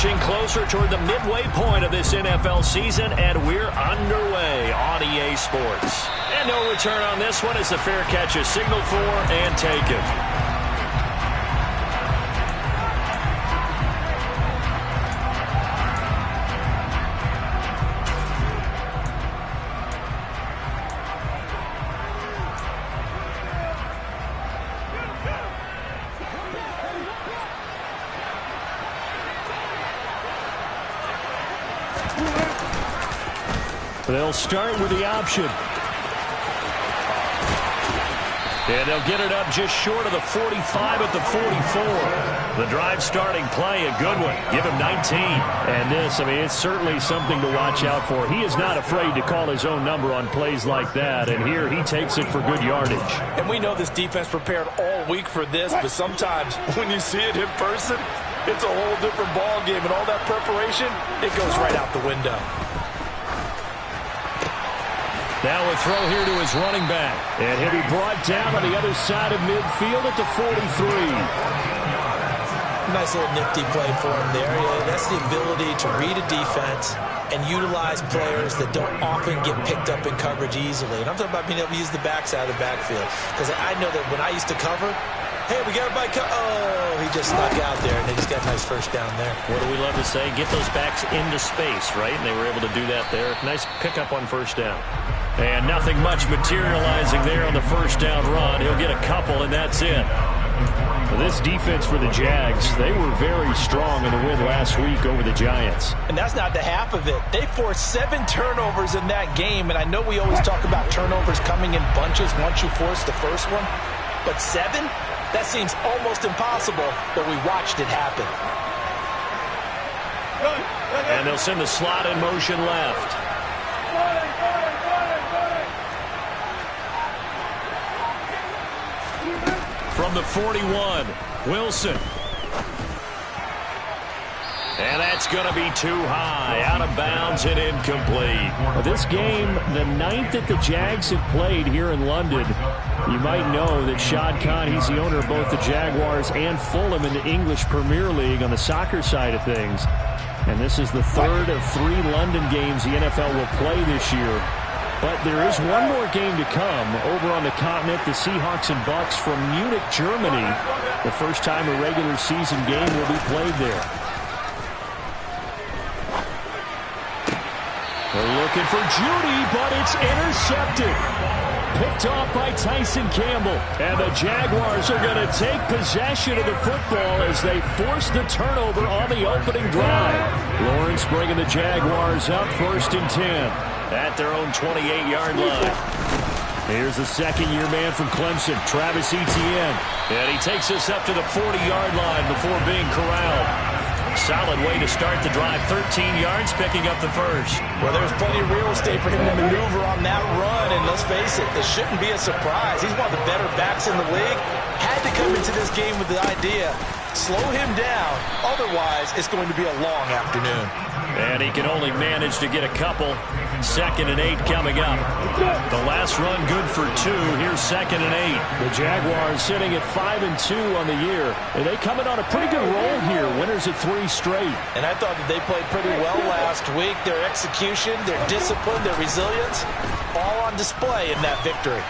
inching closer toward the midway point of this NFL season, and we're underway on EA Sports. And no return on this one as the fair catch is signaled for and taken. They'll start with the option. And they'll get it up just short of the 45 at the 44. The drive starting play, a good one. Give him 19. And this, I mean, it's certainly something to watch out for. He is not afraid to call his own number on plays like that. And here he takes it for good yardage. And we know this defense prepared all week for this, but sometimes when you see it in person, it's a whole different ball game. And all that preparation, it goes right out the window. Now a throw here to his running back. And he'll be brought down on the other side of midfield at the 43. Nice little nifty play for him there. Yeah, that's the ability to read a defense and utilize players that don't often get picked up in coverage easily. And I'm talking about being able to use the backside of the backfield. Because I know that when I used to cover, hey, we got a bike. Oh, he just snuck out there, and they just got a nice first down there. What do we love to say? Get those backs into space, right? And they were able to do that there. Nice pickup on first down. And nothing much materializing there on the first down run. He'll get a couple, and that's it. This defense for the Jags, they were very strong in the win last week over the Giants. And that's not the half of it. They forced 7 turnovers in that game, and I know we always talk about turnovers coming in bunches once you force the first one. But 7? That seems almost impossible, but we watched it happen. And they'll send the slot in motion left. From the 41, Wilson. And that's going to be too high, out of bounds and incomplete. This game, the 9th that the Jags have played here in London. You might know that Shad Khan, he's the owner of both the Jaguars and Fulham in the English Premier League on the soccer side of things. And this is the 3rd of 3 London games the NFL will play this year. But there is one more game to come over on the continent, the Seahawks and Bucks from Munich, Germany. The first time a regular season game will be played there. They're looking for Judy, but it's intercepted. Picked off by Tyson Campbell. And the Jaguars are going to take possession of the football as they force the turnover on the opening drive. Lawrence bringing the Jaguars up 1st and 10. At their own 28-yard line. Here's the second-year man from Clemson, Travis Etienne. And he takes us up to the 40-yard line before being corralled. Solid way to start the drive. 13 yards, picking up the first. Well, there's plenty of real estate for him to maneuver on that run. And let's face it, this shouldn't be a surprise. He's one of the better backs in the league. Had to come into this game with the idea, slow him down. Otherwise, it's going to be a long afternoon. And he can only manage to get a couple. 2nd and 8 coming up. The last run good for 2. Here's 2nd and 8. The Jaguars sitting at 5-2 on the year. And they coming on a pretty good roll here. Winners of 3 straight. And I thought that they played pretty well last week. Their execution, their discipline, their resilience, all on display in that victory.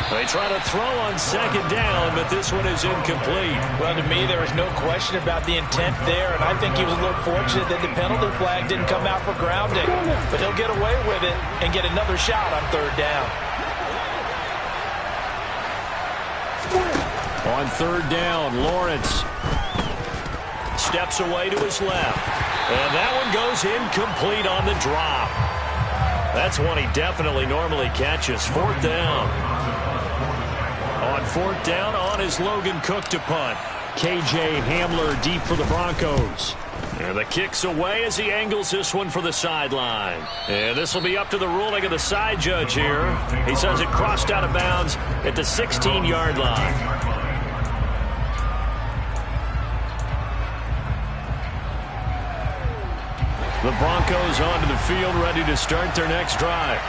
They try to throw on 2nd down, but this one is incomplete. Well, to me, there was no question about the intent there, and I think he was a little fortunate that the penalty flag didn't come out for grounding. But he'll get away with it and get another shot on 3rd down. On 3rd down, Lawrence steps away to his left. And that one goes incomplete on the drop. That's one he definitely normally catches. 4th down. On 4th down, on is Logan Cook to punt. KJ Hamler deep for the Broncos. And the kick's away as he angles this one for the sideline. And this will be up to the ruling of the side judge here. He says it crossed out of bounds at the 16-yard line. The Broncos onto the field, ready to start their next drive.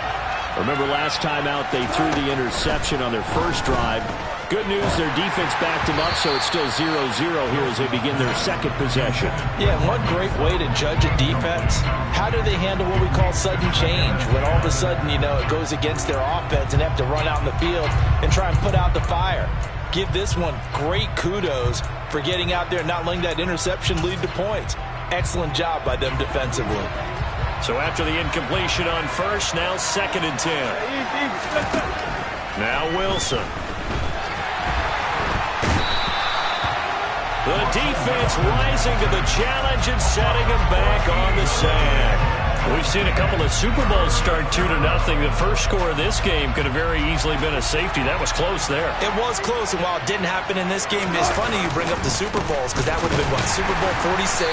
Remember last time out they threw the interception on their first drive. Good news, their defense backed them up, so it's still 0-0 here as they begin their second possession. Yeah, one great way to judge a defense. How do they handle what we call sudden change? When all of a sudden, you know, it goes against their offense and they have to run out in the field and try and put out the fire. Give this one great kudos for getting out there and not letting that interception lead to points. Excellent job by them defensively. So after the incompletion on first, now 2nd and 10. Now Wilson. The defense rising to the challenge and setting him back on the sack. We've seen a couple of Super Bowls start 2-0. The first score of this game could have very easily been a safety. That was close there. It was close, and while it didn't happen in this game, it's funny you bring up the Super Bowls because that would have been, what, Super Bowl 46,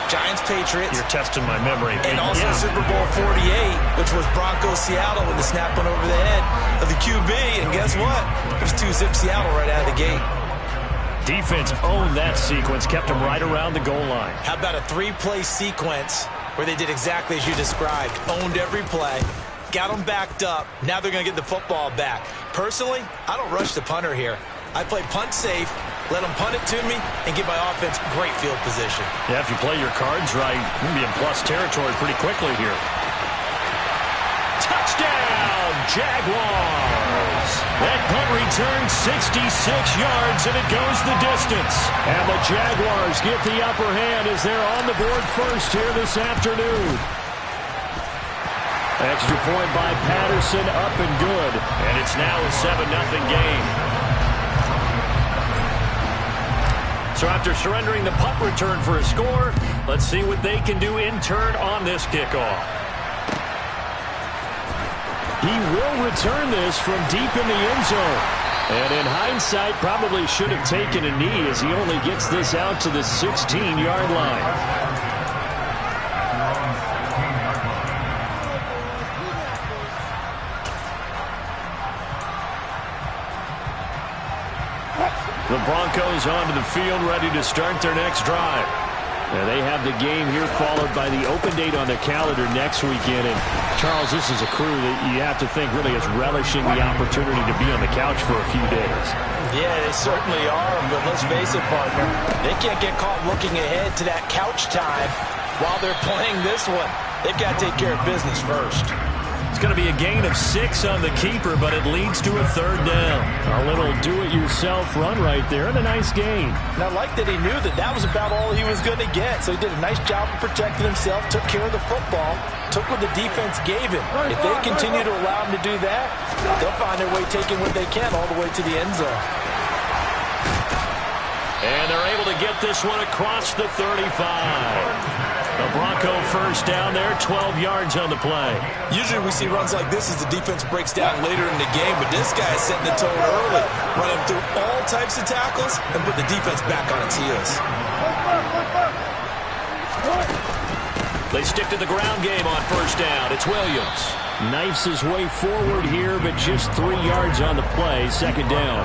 Giants-Patriots. You're testing my memory. And also Super Bowl 48, which was Broncos-Seattle with the snap one over the head of the QB. And guess what? It was 2-zip Seattle right out of the gate. Defense owned that sequence, kept them right around the goal line. How about a 3-play sequence where they did exactly as you described, owned every play, got them backed up, now they're going to get the football back. Personally, I don't rush the punter here. I play punt safe, let them punt it to me, and give my offense great field position. Yeah, if you play your cards right, you're going to be in plus territory pretty quickly here. Touchdown, Jaguars! That punt returns 66 yards, and it goes the distance. And the Jaguars get the upper hand as they're on the board first here this afternoon. Extra point by Patterson, up and good. And it's now a 7-0 game. So after surrendering the punt return for a score, let's see what they can do in turn on this kickoff. He will return this from deep in the end zone. And in hindsight, probably should have taken a knee as he only gets this out to the 16-yard line. The Broncos onto the field, ready to start their next drive. And they have the game here followed by the open date on the calendar next weekend. And, Charles, this is a crew that you have to think really is relishing the opportunity to be on the couch for a few days. Yeah, they certainly are, but let's face it, partner. They can't get caught looking ahead to that couch time while they're playing this one. They've got to take care of business first. It's going to be a gain of 6 on the keeper, but it leads to a 3rd down. A little do-it-yourself run right there, and a nice gain. And I like that he knew that that was about all he was going to get, so he did a nice job of protecting himself, took care of the football, took what the defense gave him. If they continue to allow him to do that, they'll find their way taking what they can all the way to the end zone. And they're able to get this one across the 35. The Bronco first down there, 12 yards on the play. Usually we see runs like this as the defense breaks down later in the game, but this guy is setting the tone early, running through all types of tackles and put the defense back on its heels. They stick to the ground game on first down. It's Williams. Knifes his way forward here, but just 3 yards on the play, 2nd down.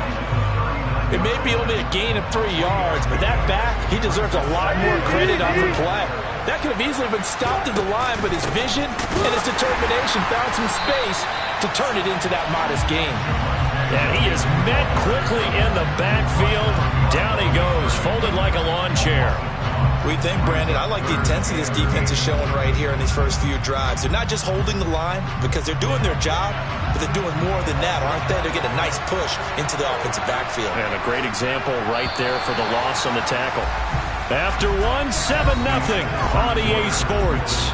It may be only a gain of 3 yards, but that back, he deserves a lot more credit on the play. That could have easily been stopped at the line, but his vision and his determination found some space to turn it into that modest gain. And he is met quickly in the backfield. Down he goes, folded like a lawn chair. What do you think, Brandon? I like the intensity this defense is showing right here in these first few drives. They're not just holding the line because they're doing their job, but they're doing more than that, aren't they? They're getting a nice push into the offensive backfield. And a great example right there for the loss on the tackle. After 1, 7-0 on EA Sports.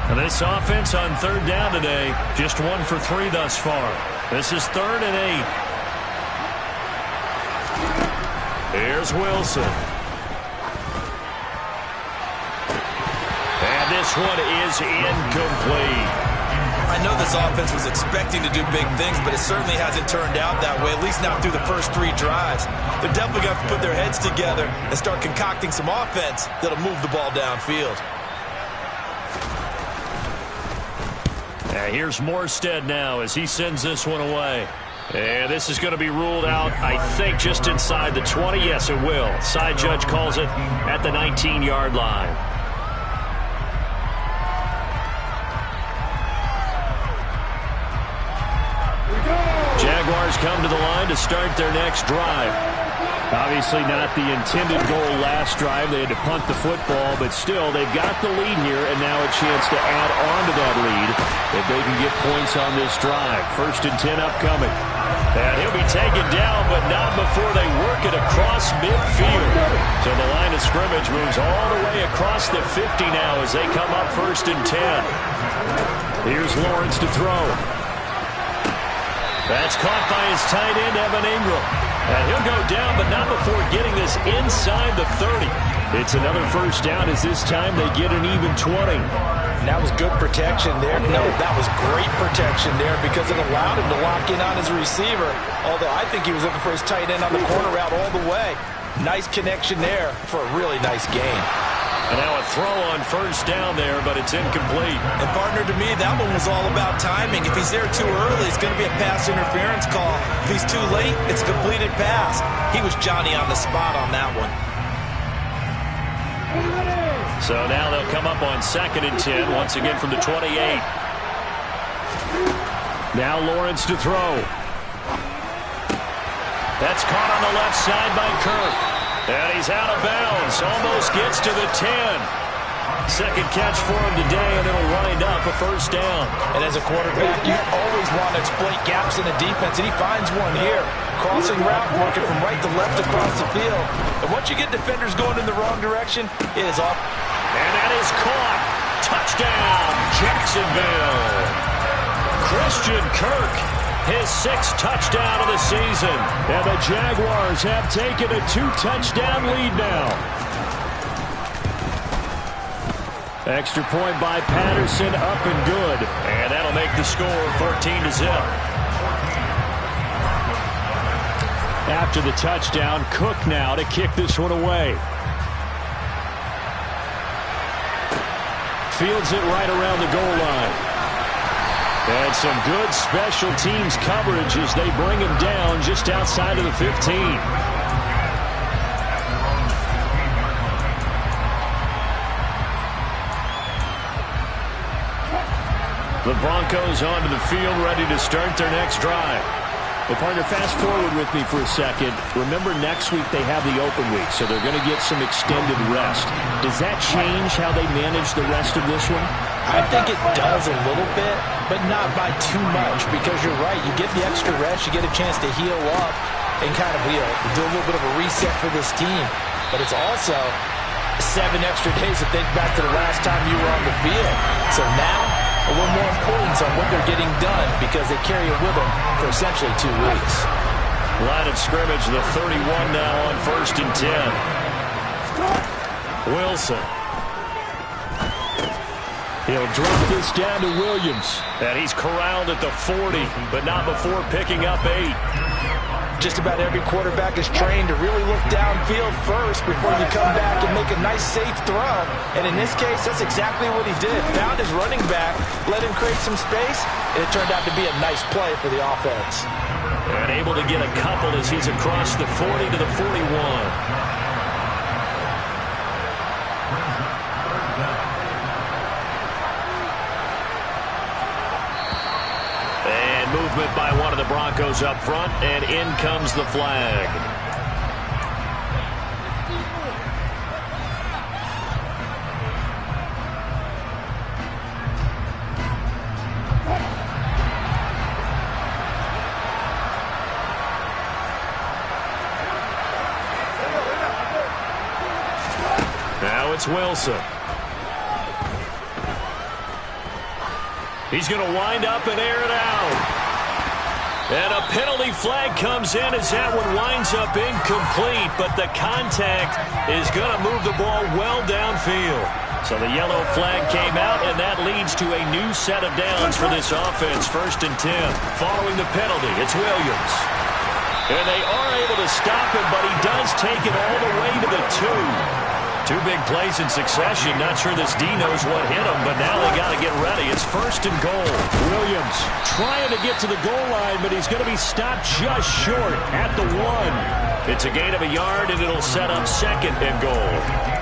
And this offense on 3rd down today, just 1 for 3 thus far. This is 3rd and 8. Here's Wilson. And this one is incomplete. I know this offense was expecting to do big things, but it certainly hasn't turned out that way, at least not through the first 3 drives. They're definitely going to have to put their heads together and start concocting some offense that'll move the ball downfield. Here's Morstead now as he sends this one away. And this is going to be ruled out, I think, just inside the 20. Yes, it will. Side judge calls it at the 19-yard line. Jaguars come to the line to start their next drive. Obviously not the intended goal last drive. They had to punt the football, but still, they've got the lead here, and now a chance to add on to that lead if they can get points on this drive. 1st and 10 upcoming. And he'll be taken down, but not before they work it across midfield. So the line of scrimmage moves all the way across the 50 now as they come up 1st and 10. Here's Lawrence to throw. That's caught by his tight end, Evan Ingram. And he'll go down, but not before getting this inside the 30. It's another 1st down as this time they get an even 20. And that was good protection there. No, that was great protection there because it allowed him to lock in on his receiver. Although I think he was looking for his tight end on the corner route all the way. Nice connection there for a really nice gain. And now a throw on 1st down there, but it's incomplete. And partner, to me, that one was all about timing. If he's there too early, it's going to be a pass interference call. If he's too late, it's a completed pass. He was Johnny on the spot on that one. So now they'll come up on 2nd and 10, once again from the 28. Now Lawrence to throw. That's caught on the left side by Kirk. And he's out of bounds. Almost gets to the 10. 2nd catch for him today, and it'll wind up a 1st down. And as a quarterback, you always want to exploit gaps in the defense, and he finds one here. Crossing route, working from right to left across the field. And once you get defenders going in the wrong direction, it is off. And that is caught. Touchdown, Jacksonville. Christian Kirk, his 6th touchdown of the season. And the Jaguars have taken a 2-touchdown lead now. Extra point by Patterson, up and good. And that'll make the score 14-0. After the touchdown, Cook now to kick this one away. Fields it right around the goal line. And some good special teams coverage as they bring him down just outside of the 15. The Broncos onto the field, ready to start their next drive. Well, partner, fast forward with me for a second. Remember, next week they have the open week, so they're going to get some extended rest. Does that change how they manage the rest of this one? I think it does a little bit, but not by too much, because you're right. You get the extra rest, you get a chance to heal up and kind of do a little bit of a reset for this team. But it's also 7 extra days to think back to the last time you were on the field. So now, a little more importance on what they're getting done because they carry it with them for essentially 2 weeks. Line of scrimmage, the 31 now on 1st and 10. Wilson. He'll drop this down to Williams. And he's corralled at the 40, but not before picking up 8. Just about every quarterback is trained to really look downfield first before you come back and make a nice, safe throw. And in this case, that's exactly what he did. Found his running back, let him create some space, and it turned out to be a nice play for the offense. And able to get a couple as he's across the 40 to the 41. Movement by one of the Broncos up front, and in comes the flag. Now it's Wilson. He's going to wind up and air it out. And a penalty flag comes in as that one winds up incomplete, but the contact is going to move the ball well downfield. So the yellow flag came out, and that leads to a new set of downs for this offense. 1st and 10. Following the penalty, it's Williams. And they are able to stop him, but he does take it all the way to the 2. Two big plays in succession. Not sure this D knows what hit him, but now they got to get ready. It's 1st and goal. Williams trying to get to the goal line, but he's going to be stopped just short at the 1. It's a gain of a yard, and it'll set up 2nd and goal.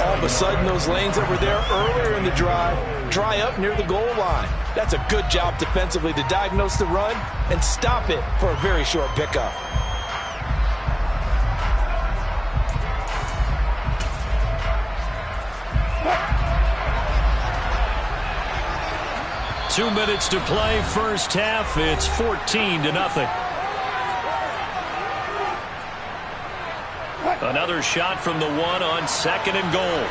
All of a sudden, those lanes that were there earlier in the drive dry up near the goal line. That's a good job defensively to diagnose the run and stop it for a very short pickup. Two minutes to play, first half. It's 14-0. Another shot from the 1 on 2nd and goal.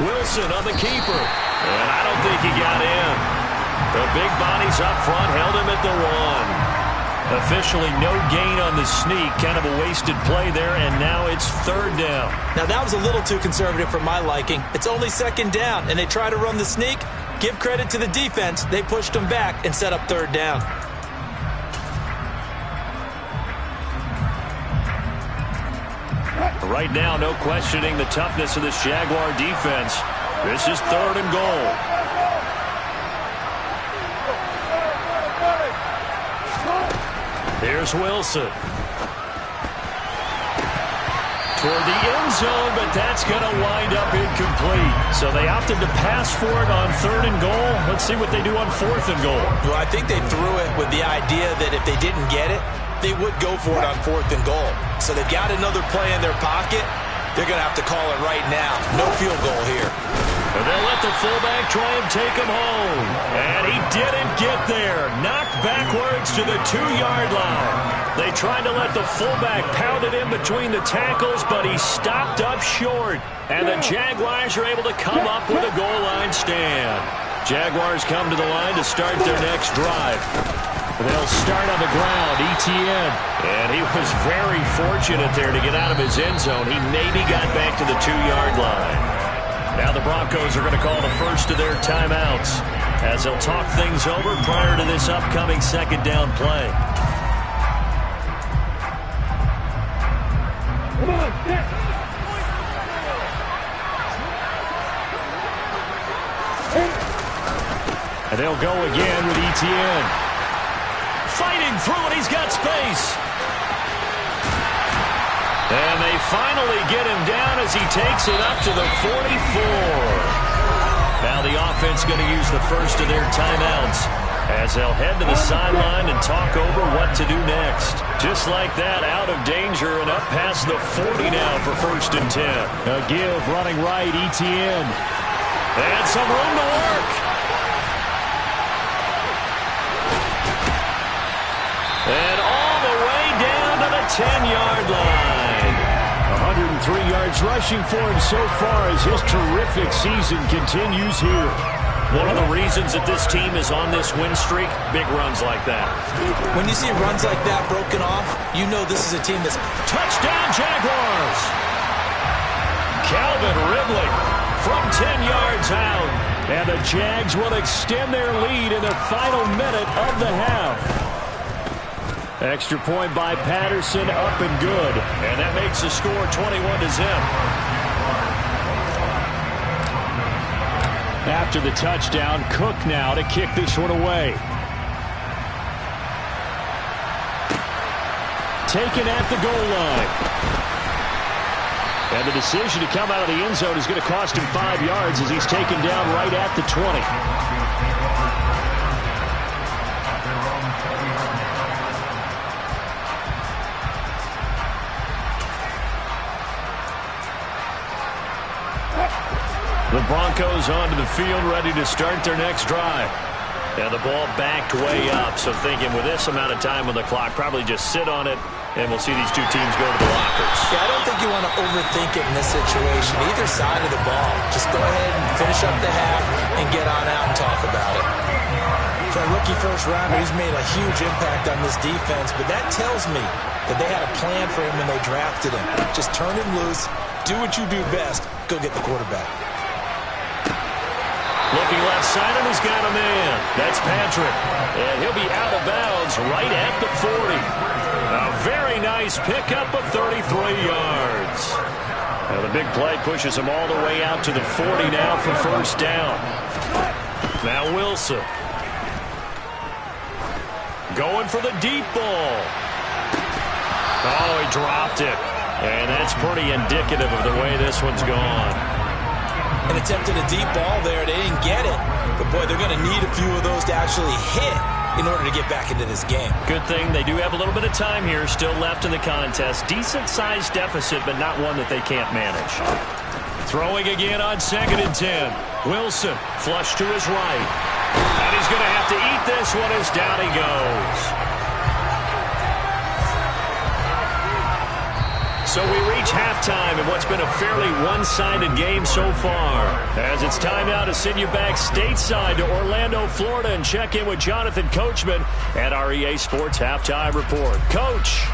Wilson on the keeper. And I don't think he got in. The big bodies up front held him at the 1. Officially no gain on the sneak. Kind of a wasted play there, and now it's 3rd down. Now that was a little too conservative for my liking. It's only 2nd down, and they try to run the sneak. Give credit to the defense. They pushed them back and set up 3rd down. Right now, no questioning the toughness of this Jaguar defense. This is 3rd and goal. Here's Wilson. Toward the end zone, but that's going to wind up incomplete. So they opted to pass for it on 3rd and goal. Let's see what they do on 4th and goal. Well, I think they threw it with the idea that if they didn't get it, they would go for it on 4th and goal. So they've got another play in their pocket. They're going to have to call it right now. No field goal here. And they'll let the fullback try and take him home. And he didn't get there. Knocked backwards to the 2-yard line. They tried to let the fullback pound it in between the tackles, but he stopped up short. And the Jaguars are able to come up with a goal line stand. Jaguars come to the line to start their next drive. They'll start on the ground, Etienne. And he was very fortunate there to get out of his end zone. He maybe got back to the 2-yard line. Now the Broncos are going to call the first of their timeouts as they'll talk things over prior to this upcoming 2nd down play. Come on, get. And they'll go again with Etienne. Fighting through it, he's got space. And they finally get him down as he takes it up to the 44. Now the offense going to use the first of their timeouts as they'll head to the sideline and talk over what to do next. Just like that, out of danger and up past the 40 now for 1st and 10. A give running right, Etienne. And some room to work. And all the way down to the 10-yard line. 103 yards rushing for him so far as his terrific season continues here. One of the reasons that this team is on this win streak, big runs like that. When you see runs like that broken off, you know this is a team that's... Touchdown, Jaguars! Calvin Ridley from 10 yards out. And the Jags will extend their lead in the final minute of the half. Extra point by Patterson, up and good. And that makes the score 21-0. After the touchdown, Cook now to kick this one away. Taken at the goal line. And the decision to come out of the end zone is going to cost him 5 yards as he's taken down right at the 20. The Broncos onto the field, ready to start their next drive. And the ball backed way up, so thinking with this amount of time on the clock, probably just sit on it, and we'll see these two teams go to the lockers. Yeah, I don't think you want to overthink it in this situation. Either side of the ball. Just go ahead and finish up the half and get on out and talk about it. For a rookie first-rounder, he's made a huge impact on this defense, but that tells me that they had a plan for him when they drafted him. Just turn him loose, do what you do best, go get the quarterback. Looking left side, and he's got a man. That's Patrick. And he'll be out of bounds right at the 40. A very nice nice pickup of 33 yards. Now the big play pushes him all the way out to the 40 now for first down. Now Wilson. Going for the deep ball. Oh, he dropped it. And that's pretty indicative of the way this one's gone. An attempt at a deep ball there. They didn't get it. But, boy, they're going to need a few of those to actually hit in order to get back into this game. Good thing they do have a little bit of time here still left in the contest. Decent-sized deficit, but not one that they can't manage. Throwing again on 2nd and 10. Wilson, flush to his right. And he's going to have to eat this one as down he goes. So we reach halftime in what's been a fairly one-sided game so far. As it's time now to send you back stateside to Orlando, Florida, and check in with Jonathan Coachman at our EA Sports Halftime Report. Coach.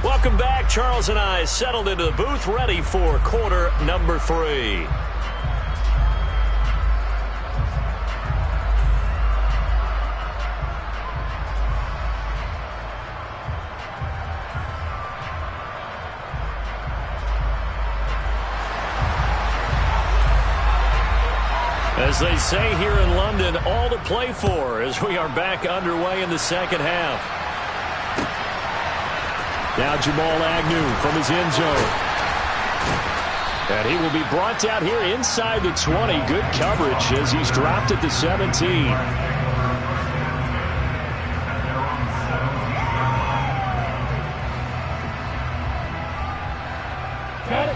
Welcome back. Charles and I settled into the booth, ready for quarter number 3. As they say here in London, all to play for as we are back underway in the second half. Now Jamal Agnew from his end zone. And he will be brought down here inside the 20. Good coverage as he's dropped at the 17.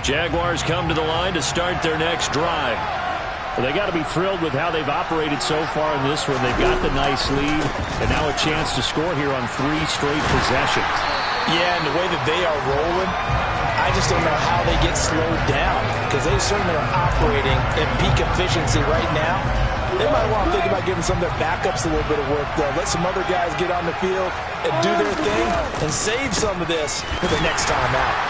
Jaguars come to the line to start their next drive. Well, they got to be thrilled with how they've operated so far in this one. They've got the nice lead, and now a chance to score here on 3 straight possessions. Yeah, and the way that they are rolling, I just don't know how they get slowed down, because they certainly are operating at peak efficiency right now. They might want to think about giving some of their backups a little bit of work, though. Let some other guys get on the field and do their thing and save some of this for the next time out.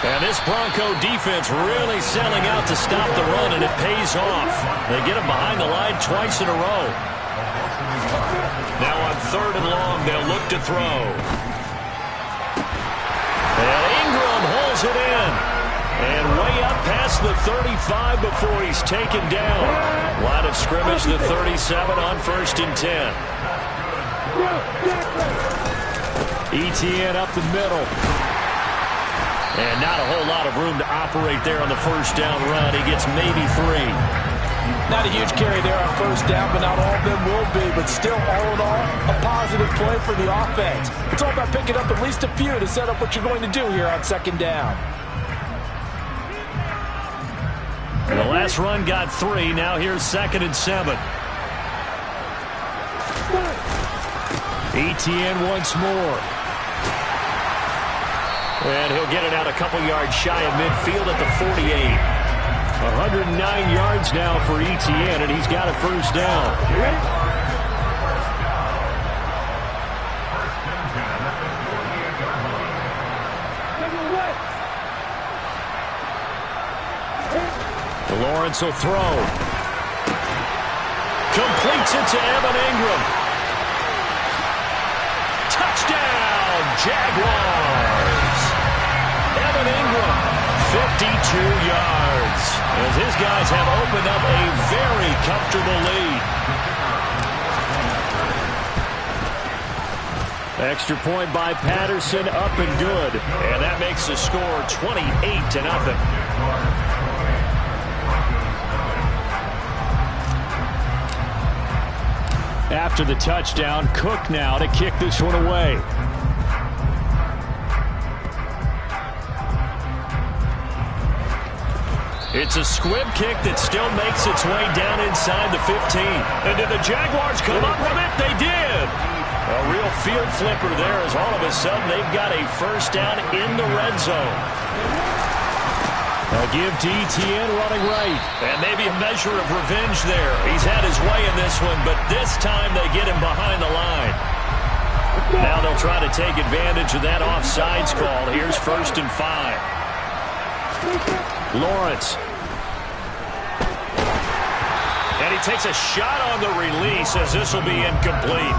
And this Bronco defense really selling out to stop the run, and it pays off. They get him behind the line twice in a row. Now on 3rd and long, they'll look to throw. And Ingram holds it in. And way up past the 35 before he's taken down. Line of scrimmage, the 37 on 1st and 10. Etienne up the middle. And not a whole lot of room to operate there on the first down run. He gets maybe 3. Not a huge carry there on first down, but not all of them will be. But still, all in all, a positive play for the offense. It's all about picking up at least a few to set up what you're going to do here on 2nd down. And the last run got 3. Now here's 2nd and 7. Etienne once more. And he'll get it out a couple yards shy of midfield at the 48. 109 yards now for Etienne, and he's got a first down. Lawrence will throw. Completes it to Evan Ingram. Touchdown, Jaguars. Evan Ingram, 52 yards. As his guys have opened up a very comfortable lead. Extra point by Patterson, up and good. And that makes the score 28-0. After the touchdown, Cook now to kick this one away. It's a squib kick that still makes its way down inside the 15. And did the Jaguars come up with it? They did. A real field flipper there as all of a sudden they've got a first down in the red zone. They'll give to Etienne running right. And maybe a measure of revenge there. He's had his way in this one, but this time they get him behind the line. Now they'll try to take advantage of that offsides call. Here's 1st and 5. Lawrence. he takes a shot on the release as this will be incomplete.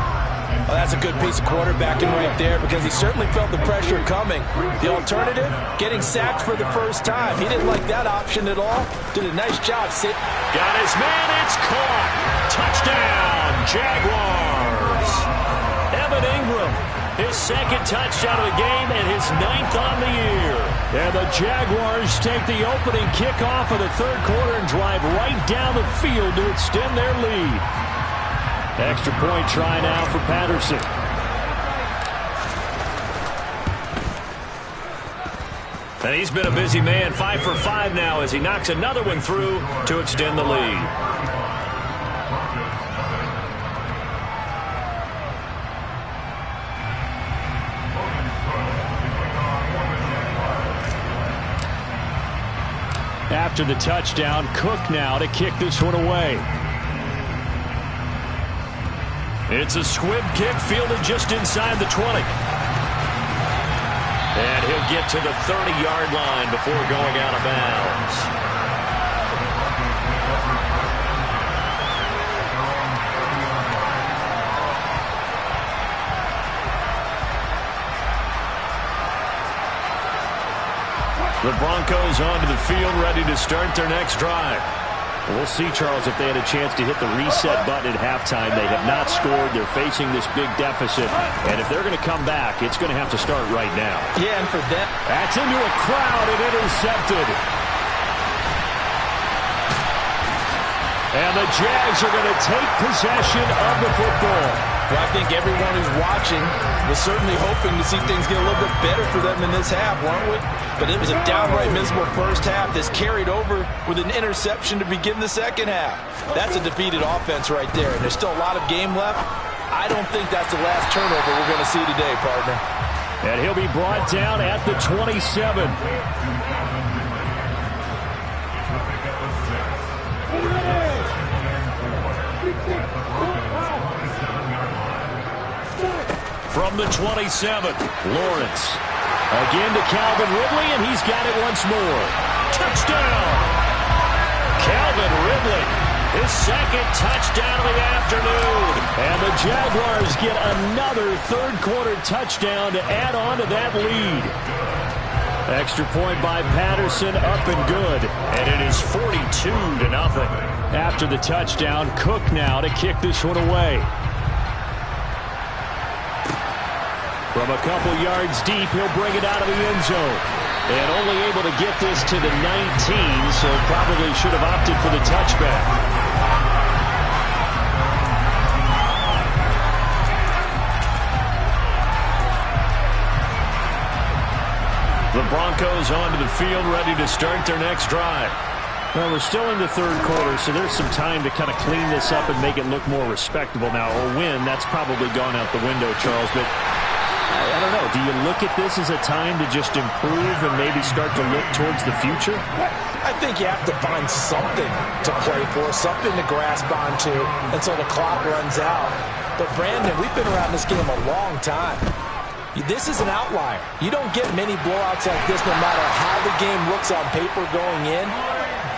Well, that's a good piece of quarterbacking right there because he certainly felt the pressure coming. The alternative, getting sacked for the first time. He didn't like that option at all. Did a nice job. Got his man. It's caught. Touchdown, Jaguars. Evan Ingram, his second touchdown of the game and his 9th on the year. And the Jaguars take the opening kickoff of the third quarter and drive right down the field to extend their lead. Extra point try now for Patterson. And he's been a busy man, 5 for 5 now as he knocks another one through to extend the lead. After the touchdown, Cook now to kick this one away. It's a squib kick fielded just inside the 20. And he'll get to the 30-yard line before going out of bounds. The Broncos onto the field ready to start their next drive. We'll see, Charles, if they had a chance to hit the reset button at halftime. They have not scored. They're facing this big deficit. And if they're going to come back, it's going to have to start right now. Yeah, and for them. That's into a crowd and intercepted. And the Jags are going to take possession of the football. Well, I think everyone who's watching was certainly hoping to see things get a little bit better for them in this half, weren't we? But it was a downright miserable first half that's carried over with an interception to begin the second half. That's a defeated offense right there, and there's still a lot of game left. I don't think that's the last turnover we're going to see today, partner. And he'll be brought down at the 27. From the 27, Lawrence. Again to Calvin Ridley, and he's got it once more. Touchdown! Calvin Ridley, his second touchdown of the afternoon. And the Jaguars get another third-quarter touchdown to add on to that lead. Extra point by Patterson, up and good. And it is 42-0. After the touchdown, Cook now to kick this one away. From a couple yards deep, he'll bring it out of the end zone. And only able to get this to the 19, so probably should have opted for the touchback. The Broncos onto the field, ready to start their next drive. Well, we're still in the third quarter, so there's some time to kind of clean this up and make it look more respectable now. Or win, that's probably gone out the window, Charles, but I don't know. Do you look at this as a time to just improve and maybe start to look towards the future? I think you have to find something to play for, something to grasp onto until the clock runs out. But, Brandon, we've been around this game a long time. This is an outlier. You don't get many blowouts like this no matter how the game looks on paper going in.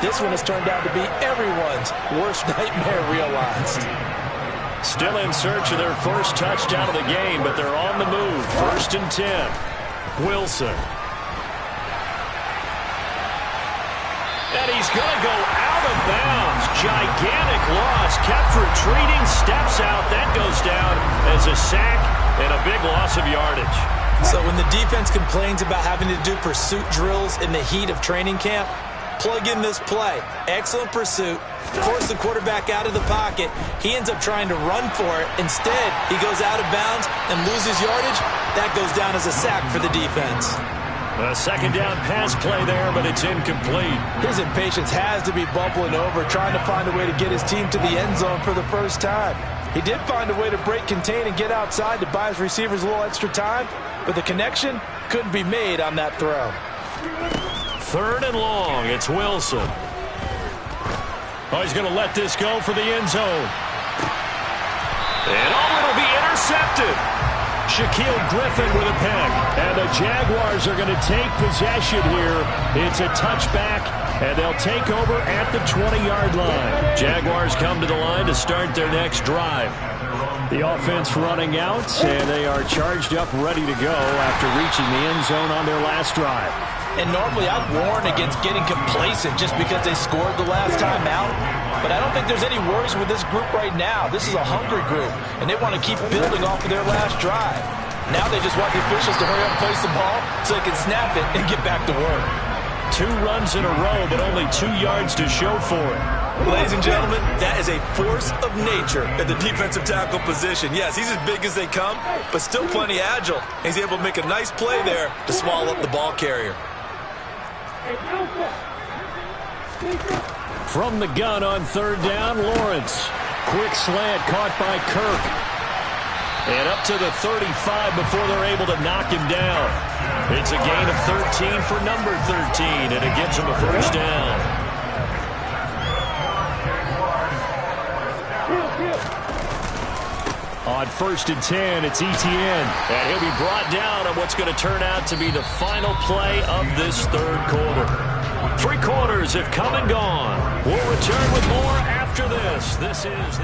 This one has turned out to be everyone's worst nightmare realized. Still in search of their first touchdown of the game, but they're on the move. 1st and 10. Wilson. And he's going to go out of bounds. Gigantic loss. Kept retreating. Steps out. That goes down as a sack and a big loss of yardage. So when the defense complains about having to do pursuit drills in the heat of training camp, plug in this play. Excellent pursuit. Force the quarterback out of the pocket. He ends up trying to run for it. Instead, he goes out of bounds and loses yardage. That goes down as a sack for the defense. A second down pass play there, but it's incomplete. His impatience has to be bubbling over, trying to find a way to get his team to the end zone for the first time. He did find a way to break contain and get outside to buy his receivers a little extra time, but the connection couldn't be made on that throw. 3rd and long. It's Wilson. Oh, he's going to let this go for the end zone. And it'll be intercepted. Shaquille Griffin with a pick. And the Jaguars are going to take possession here. It's a touchback, and they'll take over at the 20-yard line. Jaguars come to the line to start their next drive. The offense running out, and they are charged up, ready to go after reaching the end zone on their last drive. And normally I'd warn against getting complacent just because they scored the last time out. But I don't think there's any worries with this group right now. This is a hungry group, and they want to keep building off of their last drive. Now they just want the officials to hurry up and place the ball so they can snap it and get back to work. 2 runs in a row, but only 2 yards to show for it. Ladies and gentlemen, that is a force of nature at the defensive tackle position. Yes, he's as big as they come, but still plenty agile. He's able to make a nice play there to swallow up the ball carrier. From the gun on 3rd down, Lawrence. Quick slant caught by Kirk. And up to the 35 before they're able to knock him down. It's a gain of 13 for number 13, and it gives him a first down. On 1st and 10, it's Etienne. And he'll be brought down on what's going to turn out to be the final play of this 3rd quarter. 3 quarters have come and gone. We'll return with more after this. This is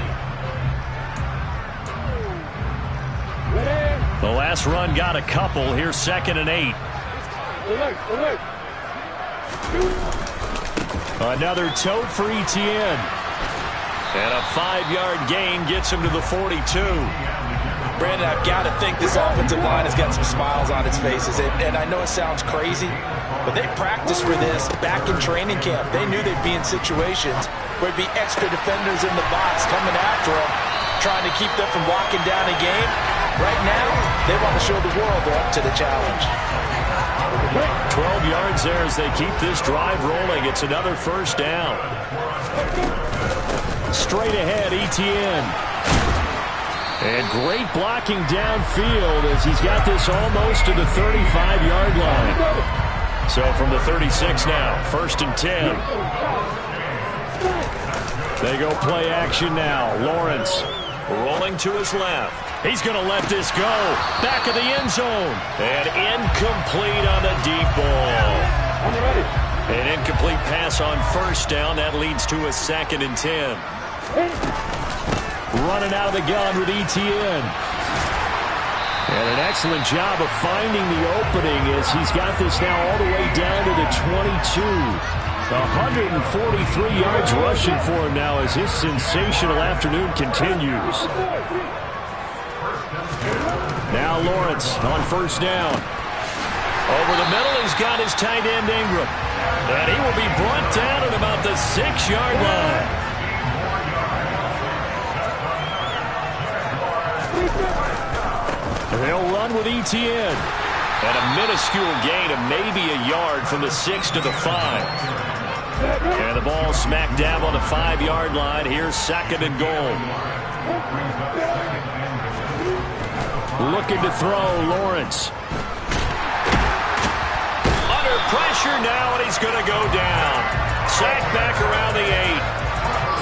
the last run got a couple. Here's 2nd and 8. Another tote for Etienne. And a 5-yard gain gets him to the 42. Brandon, I've got to think this offensive line has got some smiles on its faces. And I know it sounds crazy, but they practiced for this back in training camp. They knew they'd be in situations where there'd be extra defenders in the box coming after them, trying to keep them from locking down a game. Right now, they want to show the world they're up to the challenge. 12 yards there as they keep this drive rolling. It's another first down. Straight ahead, Etienne. And great blocking downfield as he's got this almost to the 35-yard line. So from the 36 now, 1st and 10. They go play action now. Lawrence rolling to his left. He's going to let this go. Back of the end zone. And incomplete on the deep ball. An incomplete pass on 1st down. That leads to a 2nd and 10. Running out of the gun with Etienne. And an excellent job of finding the opening as he's got this now all the way down to the 22. 143 yards rushing for him now as his sensational afternoon continues. Now Lawrence on 1st down. Over the middle, he's got his tight end Ingram. And he will be brought down at about the 6-yard line. They'll run with Etienne. And a minuscule gain of maybe a yard from the 6 to the 5. And the ball smack dab on the 5-yard line. Here's 2nd and goal. Looking to throw, Lawrence. Under pressure now, and he's going to go down. Sacked back around the 8.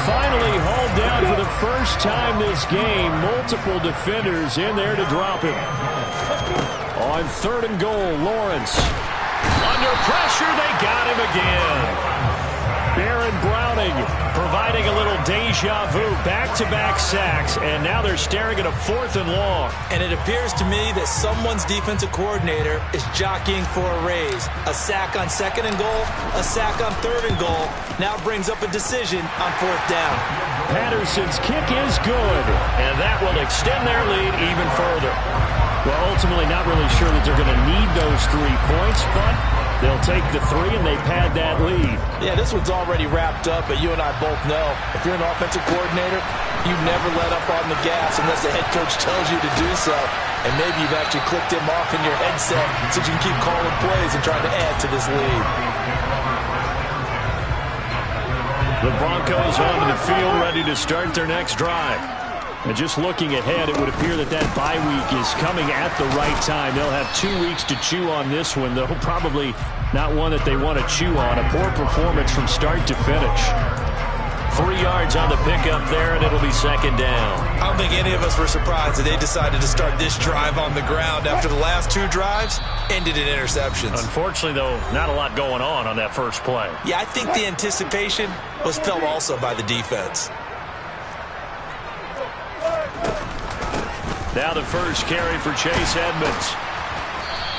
Finally hauled down for the first time this game. Multiple defenders in there to drop him. On 3rd and goal, Lawrence. Under pressure, they got him again. Baron Browning providing a little deja vu. Back-to-back sacks, and now they're staring at a 4th and long. And it appears to me that someone's defensive coordinator is jockeying for a raise. A sack on 2nd and goal, a sack on 3rd and goal. Now brings up a decision on 4th down. Patterson's kick is good, and that will extend their lead even further. Well, ultimately not really sure that they're going to need those 3 points, but they'll take the 3 and they pad that lead. Yeah, this one's already wrapped up, but you and I both know if you're an offensive coordinator, you never let up on the gas unless the head coach tells you to do so. And maybe you've actually clicked him off in your headset so you can keep calling plays and trying to add to this lead. The Broncos onto the field ready to start their next drive. And just looking ahead, it would appear that that bye week is coming at the right time. They'll have 2 weeks to chew on this one, though probably not one that they want to chew on. A poor performance from start to finish. 3 yards on the pickup there, and it'll be second down. I don't think any of us were surprised that they decided to start this drive on the ground after the last 2 drives ended in interceptions. Unfortunately, though, not a lot going on that first play. Yeah, I think the anticipation was felt also by the defense. Now the first carry for Chase Edmonds.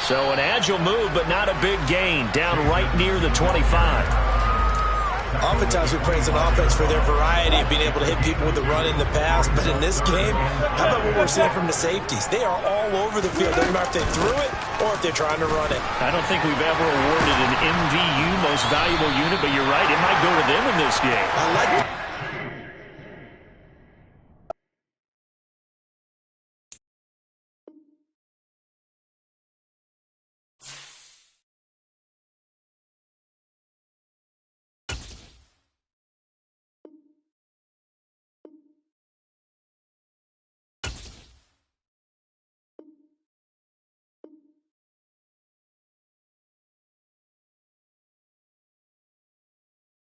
So an agile move, but not a big gain. Down right near the 25. Oftentimes we praise an offense for their variety of being able to hit people with the run in the pass. But in this game, how about what we're seeing from the safeties? They are all over the field. Doesn't matter if they threw it or if they're trying to run it. I don't think we've ever awarded an MVU, most valuable unit, but you're right. It might go to them in this game. I like it.